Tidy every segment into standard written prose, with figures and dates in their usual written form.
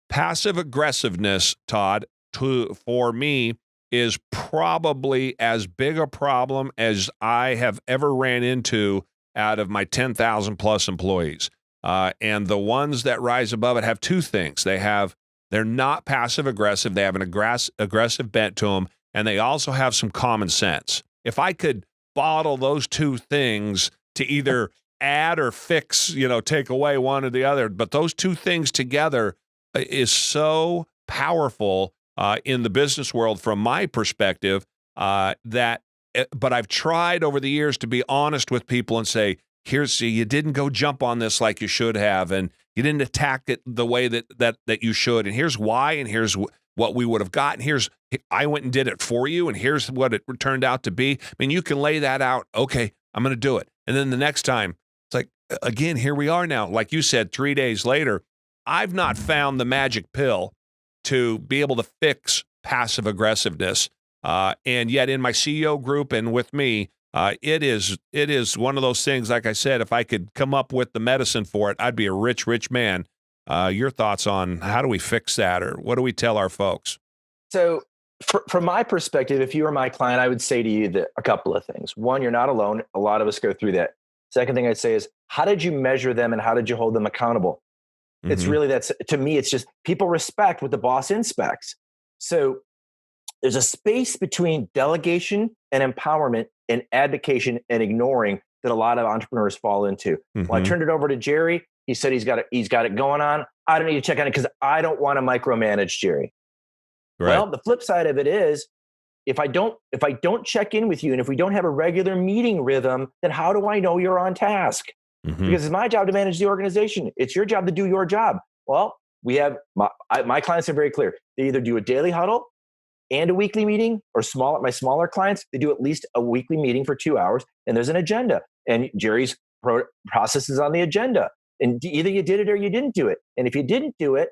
Passive aggressiveness, Todd, for me, is probably as big a problem as I have ever ran into out of my 10,000 plus employees. And the ones that rise above it have two things. They're not passive aggressive. They have an aggressive bent to them, and they also have some common sense. If I could bottle those two things to either add or fix, take away one or the other, but those two things together is so powerful in the business world from my perspective but I've tried over the years to be honest with people and say, you didn't go jump on this like you should have, and you didn't attack it the way that you should, and here's why, and here's what we would have gotten. I went and did it for you, and here's what it turned out to be. I mean, you can lay that out. Okay, I'm going to do it. And then the next time, it's like, again, here we are now. Like you said, 3 days later, I've not found the magic pill to be able to fix passive aggressiveness. And yet in my CEO group and with me, it is one of those things, like I said, if I could come up with the medicine for it, I'd be a rich, rich man. Your thoughts on how do we fix that, or what do we tell our folks? So from my perspective, if you were my client, I would say to you that a couple of things. One, you're not alone. A lot of us go through that. Second thing I'd say is, how did you measure them and how did you hold them accountable? Mm-hmm. It's really, to me, it's just people respect what the boss inspects. So there's a space between delegation and empowerment and advocation and ignoring that a lot of entrepreneurs fall into. Mm-hmm. When I turned it over to Jerry, he said he's got it going on. I don't need to check on it because I don't want to micromanage Jerry. Right. Well, the flip side of it is, if I don't check in with you, and if we don't have a regular meeting rhythm, then how do I know you're on task? Mm-hmm. Because it's my job to manage the organization. It's your job to do your job. Well, we have my clients are very clear. They either do a daily huddle and a weekly meeting, or my smaller clients, they do at least a weekly meeting for 2 hours, and there's an agenda. And Jerry's process is on the agenda. And either you did it or you didn't do it. And if you didn't do it,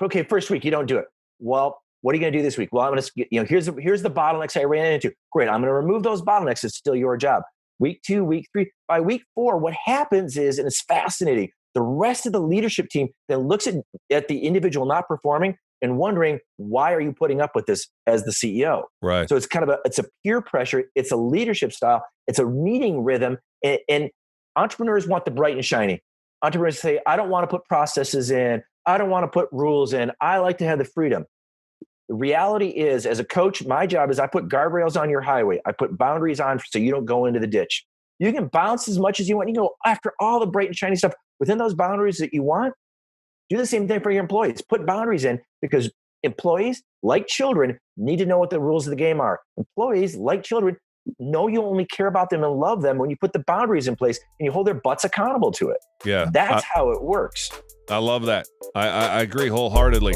okay, first week you don't do it. Well, what are you going to do this week? Well, I'm going to, here's the bottlenecks I ran into. Great, I'm going to remove those bottlenecks. It's still your job. Week 2, week 3, by week 4, what happens is, and it's fascinating, the rest of the leadership team then looks at the individual not performing and wondering, why are you putting up with this as the CEO? Right. So it's kind of it's a peer pressure. It's a leadership style. It's a meeting rhythm. And entrepreneurs want the bright and shiny. Entrepreneurs say, I don't want to put processes in. I don't want to put rules in. I like to have the freedom. The reality is, as a coach, my job is I put guardrails on your highway. I put boundaries on so you don't go into the ditch. You can bounce as much as you want. You go after all the bright and shiny stuff within those boundaries that you want. Do the same thing for your employees. Put boundaries in, because employees, like children, need to know what the rules of the game are. Employees, like children, know you only care about them and love them when you put the boundaries in place and you hold their butts accountable to it. Yeah. That's how it works. I love that. I agree wholeheartedly.